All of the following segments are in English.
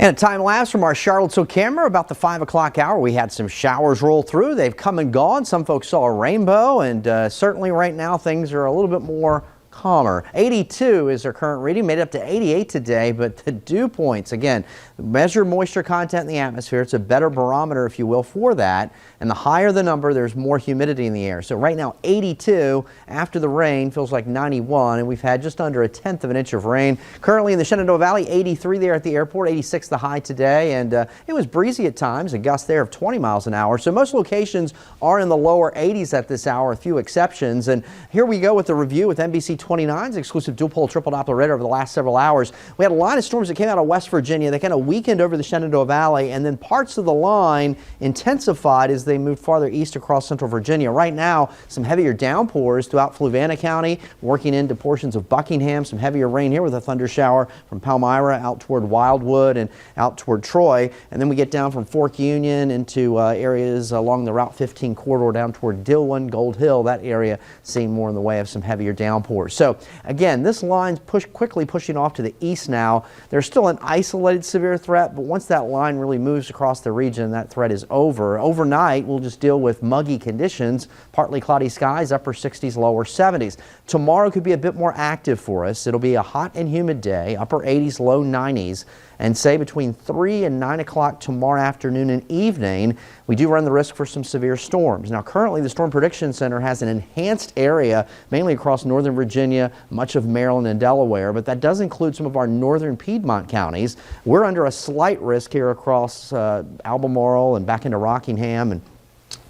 And a time lapse from our Charlottesville camera about the 5 o'clock hour. We had some showers roll through. They've come and gone. Some folks saw a rainbow, and certainly right now things are a little bit more calmer. 82 is our current reading, made it up to 88 today, but the dew points, again, measure moisture content in the atmosphere. It's a better barometer, if you will, for that. And the higher the number, there's more humidity in the air. So right now, 82 after the rain feels like 91, and we've had just under 1/10 of an inch of rain. Currently in the Shenandoah Valley, 83 there at the airport, 86 the high today, and it was breezy at times, a gust there of 20 miles an hour. So most locations are in the lower 80s at this hour, a few exceptions. And here we go with the review with NBC 29's exclusive dual pole triple Doppler radar over the last several hours. We had a line of storms that came out of West Virginia. They kind of weakened over the Shenandoah Valley, and then parts of the line intensified as they moved farther east across central Virginia. Right now, some heavier downpours throughout Fluvanna County, working into portions of Buckingham. Some heavier rain here with a thunder shower from Palmyra out toward Wildwood and out toward Troy. And then we get down from Fork Union into areas along the Route 15 corridor down toward Dillon, Gold Hill. That area seeing more in the way of some heavier downpours. So again, this line's quickly pushing off to the east now. There's still an isolated severe threat, but once that line really moves across the region, that threat is over. Overnight, we'll just deal with muggy conditions, partly cloudy skies, upper 60s, lower 70s. Tomorrow could be a bit more active for us. It'll be a hot and humid day, upper 80s, low 90s, and say between 3 and 9 o'clock tomorrow afternoon and evening, we do run the risk for some severe storms. Now, currently, the Storm Prediction Center has an enhanced area, mainly across northern Virginia, much of Maryland and Delaware, but that does include some of our northern Piedmont counties. We're under a slight risk here across Albemarle and back into Rockingham and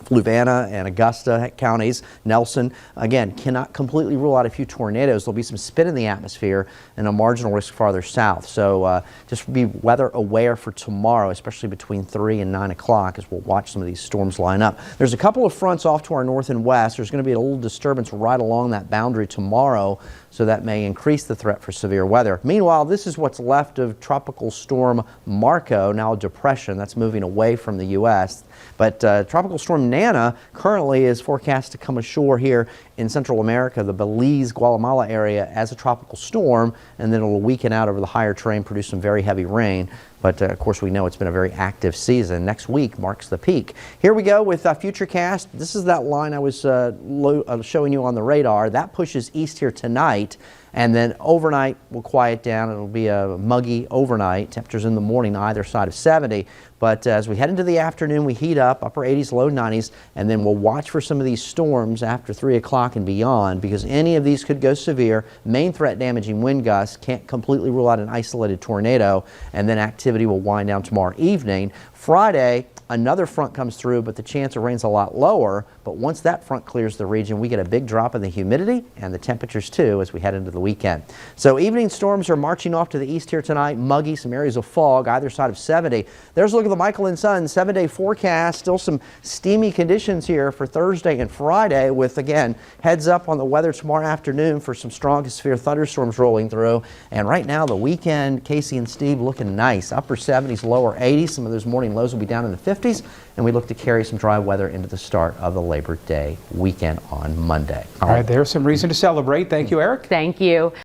Fluvanna and Augusta counties. Nelson, again, cannot completely rule out a few tornadoes. There'll be some spin in the atmosphere and a marginal risk farther south. So just be weather aware for tomorrow, especially between 3 and 9 o'clock as we'll watch some of these storms line up. There's a couple of fronts off to our north and west. There's going to be a little disturbance right along that boundary tomorrow, so that may increase the threat for severe weather. Meanwhile, this is what's left of Tropical Storm Marco, now a depression that's moving away from the U.S. But Tropical Storm Nana currently is forecast to come ashore here in Central America, the Belize, Guatemala area, as a tropical storm, and then it'll weaken out over the higher terrain, produce some very heavy rain. But of course, we know it's been a very active season. Next week marks the peak. Here we go with Futurecast. This is that line I was showing you on the radar. That pushes east here tonight, and then overnight will quiet down. It'll be a muggy overnight. Temperatures in the morning either side of 70. But as we head into the afternoon, we heat up, upper 80s, low 90s, and then we'll watch for some of these storms after 3 o'clock and beyond, because any of these could go severe. Main threat damaging wind gusts, can't completely rule out an isolated tornado, and then activity will wind down tomorrow evening. Friday, another front comes through, but the chance of rain's a lot lower. But once that front clears the region, we get a big drop in the humidity and the temperatures too as we head into the weekend. So evening storms are marching off to the east here tonight. Muggy, some areas of fog either side of 70. There's a look at the Michael and Son 7-day forecast. Still some steamy conditions here for Thursday and Friday, with, again, heads up on the weather tomorrow afternoon for some strong to severe thunderstorms rolling through. And right now, the weekend, Casey and Steve looking nice. Upper 70s, lower 80s. Some of those morning lows will be down in the 50s. And we look to carry some dry weather into the start of the Labor Day weekend on Monday. All right, there's some reason to celebrate. Thank you, Eric. Thank you.